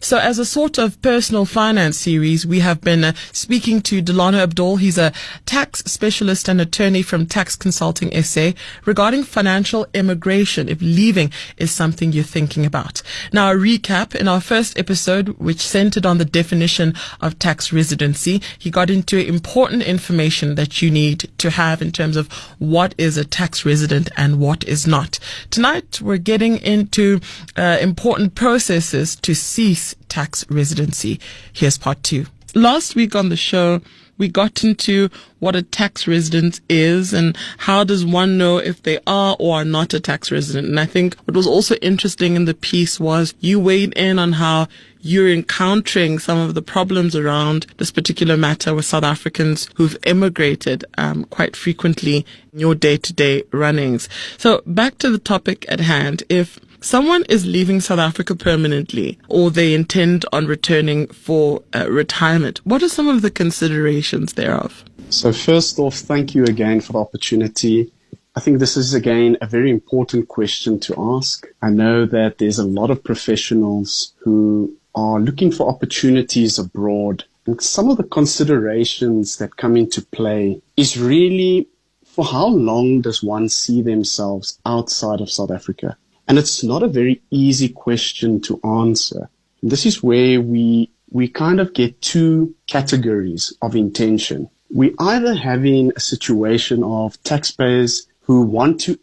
So as a sort of personal finance series, we have been speaking to Delano Abdoll. He's a tax specialist and attorney from Tax Consulting SA regarding financial immigration, if leaving is something you're thinking about. Now, a recap: in our first episode, which centered on the definition of tax residency, he got into important information that you need to have in terms of what is a tax resident and what is not. Tonight, we're getting into important processes to cease tax residency. Here's part 2. Last week on the show, we got into what a tax resident is and how does one know if they are or are not a tax resident. And I think what was also interesting in the piece was you weighed in on how you're encountering some of the problems around this particular matter with South Africans who've emigrated quite frequently in your day-to-day runnings. So back to the topic at hand. If someone is leaving South Africa permanently or they intend on returning for retirement, what are some of the considerations thereof? So first off, thank you again for the opportunity. I think this is, again, a very important question to ask. I know that there's a lot of professionals who are looking for opportunities abroad. And some of the considerations that come into play is really, for how long does one see themselves outside of South Africa? And it's not a very easy question to answer. And this is where we kind of get two categories of intention. We either having a situation of taxpayers who want to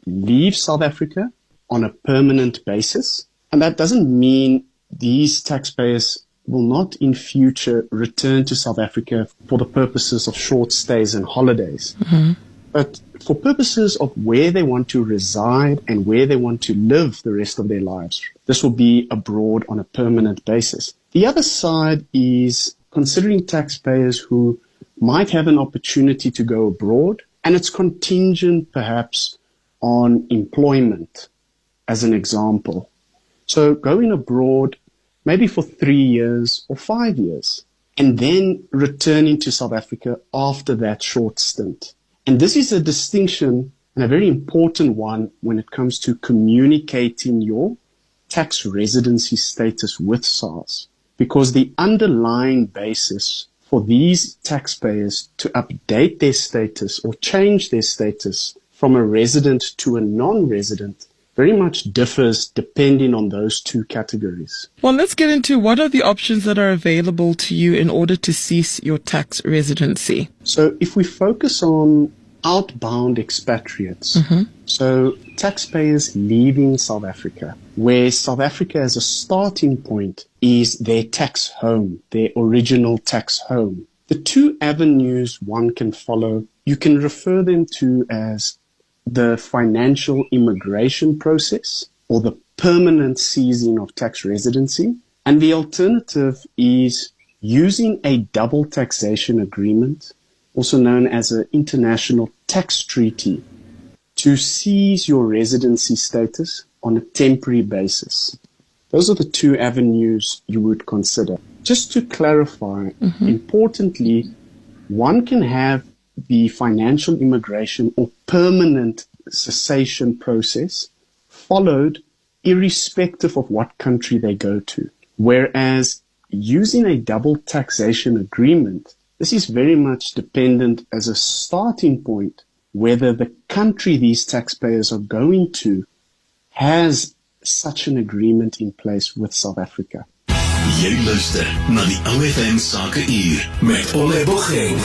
leave South Africa on a permanent basis. And that doesn't mean these taxpayers will not in future return to South Africa for the purposes of short stays and holidays. Mm-hmm. But for purposes of where they want to reside and where they want to live the rest of their lives, this will be abroad on a permanent basis. The other side is considering taxpayers who might have an opportunity to go abroad, and it's contingent perhaps on employment, as an example. So going abroad maybe for 3 years or 5 years, and then returning to South Africa after that short stint. And this is a distinction, and a very important one, when it comes to communicating your tax residency status with SARS, because the underlying basis for these taxpayers to update their status or change their status from a resident to a non-resident very much differs depending on those two categories. Well, let's get into what are the options that are available to you in order to cease your tax residency. So if we focus on outbound expatriates, so taxpayers leaving South Africa, where South Africa as a starting point is their tax home, their original tax home. The two avenues one can follow, you can refer them to as the financial immigration process or the permanent ceasing of tax residency. And the alternative is using a double taxation agreement, also known as an international tax treaty, to seize your residency status on a temporary basis. Those are the two avenues you would consider. Just to clarify, importantly, one can have the financial immigration or permanent cessation process followed irrespective of what country they go to. Whereas using a double taxation agreement, this is very much dependent as a starting point whether the country these taxpayers are going to has such an agreement in place with South Africa. Jy luister na die OFM Sake Uur met Ole Bocheng.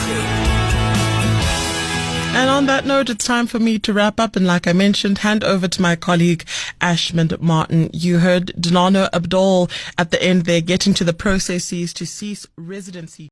And on that note, it's time for me to wrap up. And like I mentioned, hand over to my colleague, Ashmond Martin. You heard Delano Abdoll at the end there getting to the processes to cease residency.